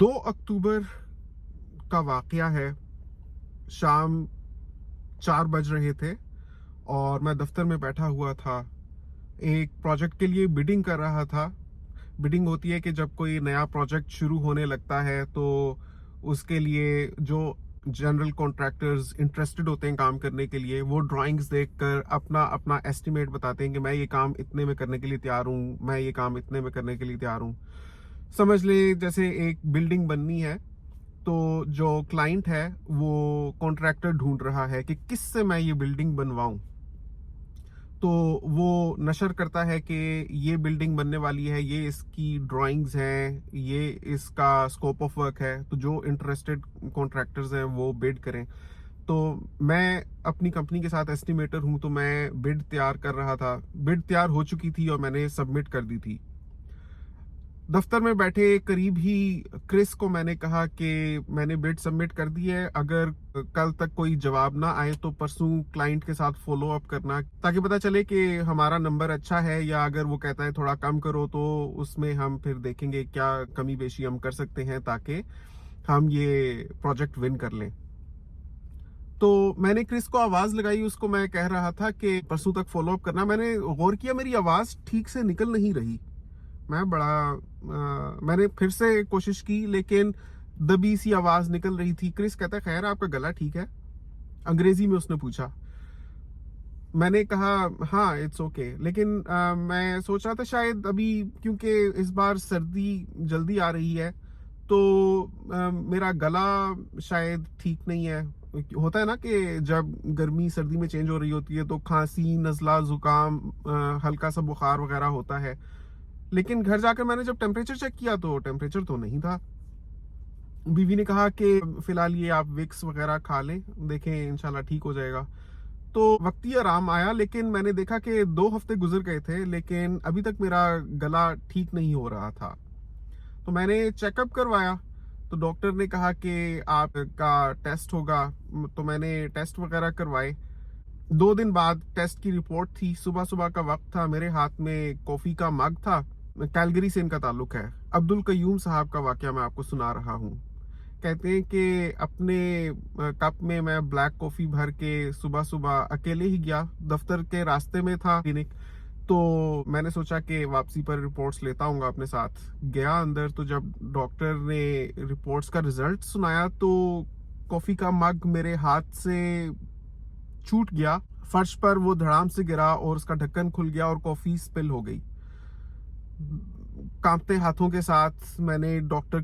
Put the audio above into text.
2 अक्टूबर का वाकया है। शाम 4 बज रहे थे और मैं दफ्तर में बैठा हुआ था। एक प्रोजेक्ट के लिए बिडिंग कर रहा था। बिडिंग होती है कि जब कोई नया प्रोजेक्ट शुरू होने लगता है तो उसके लिए जो जनरल कॉन्ट्रैक्टर्स इंटरेस्टेड होते हैं काम करने के लिए, वो ड्राइंग्स देखकर अपना अपना एस्टिमेट बताते हैं कि मैं ये काम इतने में करने के लिए तैयार हूँ, मैं ये काम इतने में करने के लिए तैयार हूँ। समझ ले जैसे एक बिल्डिंग बननी है, तो जो क्लाइंट है वो कॉन्ट्रैक्टर ढूंढ रहा है कि किससे मैं ये बिल्डिंग बनवाऊं। तो वो नशर करता है कि ये बिल्डिंग बनने वाली है, ये इसकी ड्राइंग्स हैं, ये इसका स्कोप ऑफ वर्क है, तो जो इंटरेस्टेड कॉन्ट्रैक्टर्स हैं वो बिड करें। तो मैं अपनी कंपनी के साथ एस्टिमेटर हूं, तो मैं बिड तैयार कर रहा था। बिड तैयार हो चुकी थी और मैंने सबमिट कर दी थी। दफ्तर में बैठे करीब ही क्रिस को मैंने कहा कि मैंने बिड सबमिट कर दी है, अगर कल तक कोई जवाब ना आए तो परसों क्लाइंट के साथ फॉलो अप करना, ताकि पता चले कि हमारा नंबर अच्छा है, या अगर वो कहता है थोड़ा कम करो तो उसमें हम फिर देखेंगे क्या कमी बेशी हम कर सकते हैं ताकि हम ये प्रोजेक्ट विन कर लें। तो मैंने क्रिस को आवाज लगाई, उसको मैं कह रहा था कि परसों तक फॉलो अप करना। मैंने गौर किया मेरी आवाज ठीक से निकल नहीं रही। मैंने फिर से कोशिश की, लेकिन दबी सी आवाज निकल रही थी। क्रिस कहता है, खैर आपका गला ठीक है? अंग्रेजी में उसने पूछा। मैंने कहा हाँ, इट्स ओके। लेकिन मैं सोच रहा था शायद अभी, क्योंकि इस बार सर्दी जल्दी आ रही है, तो मेरा गला शायद ठीक नहीं है। होता है ना कि जब गर्मी सर्दी में चेंज हो रही होती है तो खांसी, नजला, जुकाम, हल्का सा बुखार वगैरह होता है। लेकिन घर जाकर मैंने जब टेम्परेचर चेक किया तो टेम्परेचर तो नहीं था। बीवी ने कहा कि फिलहाल ये आप विक्स वगैरह खा लें, देखें इंशाल्लाह ठीक हो जाएगा। तो वक्ती आराम आया, लेकिन मैंने देखा कि 2 हफ्ते गुजर गए थे लेकिन अभी तक मेरा गला ठीक नहीं हो रहा था। तो मैंने चेकअप करवाया, तो डॉक्टर ने कहा कि आपका टेस्ट होगा। तो मैंने टेस्ट वगैरह करवाए। 2 दिन बाद टेस्ट की रिपोर्ट थी। सुबह सुबह का वक्त था, मेरे हाथ में कॉफी का मग था। कैलगरी से इनका ताल्लुक है। अब्दुल कयूम साहब का वाकया मैं आपको सुना रहा हूँ। कहते हैं कि अपने कप में मैं ब्लैक कॉफी भर के सुबह सुबह अकेले ही गया, दफ्तर के रास्ते में था क्लिनिक। तो मैंने सोचा कि वापसी पर रिपोर्ट्स लेता हूँ अपने साथ। गया अंदर, तो जब डॉक्टर ने रिपोर्ट्स का रिजल्ट सुनाया तो कॉफी का मग मेरे हाथ से छूट गया। फर्श पर वो धड़ाम से गिरा और उसका ढक्कन खुल गया और कॉफी स्पिल हो गई। कांपते हाथों के साथ मैंने डॉक्टर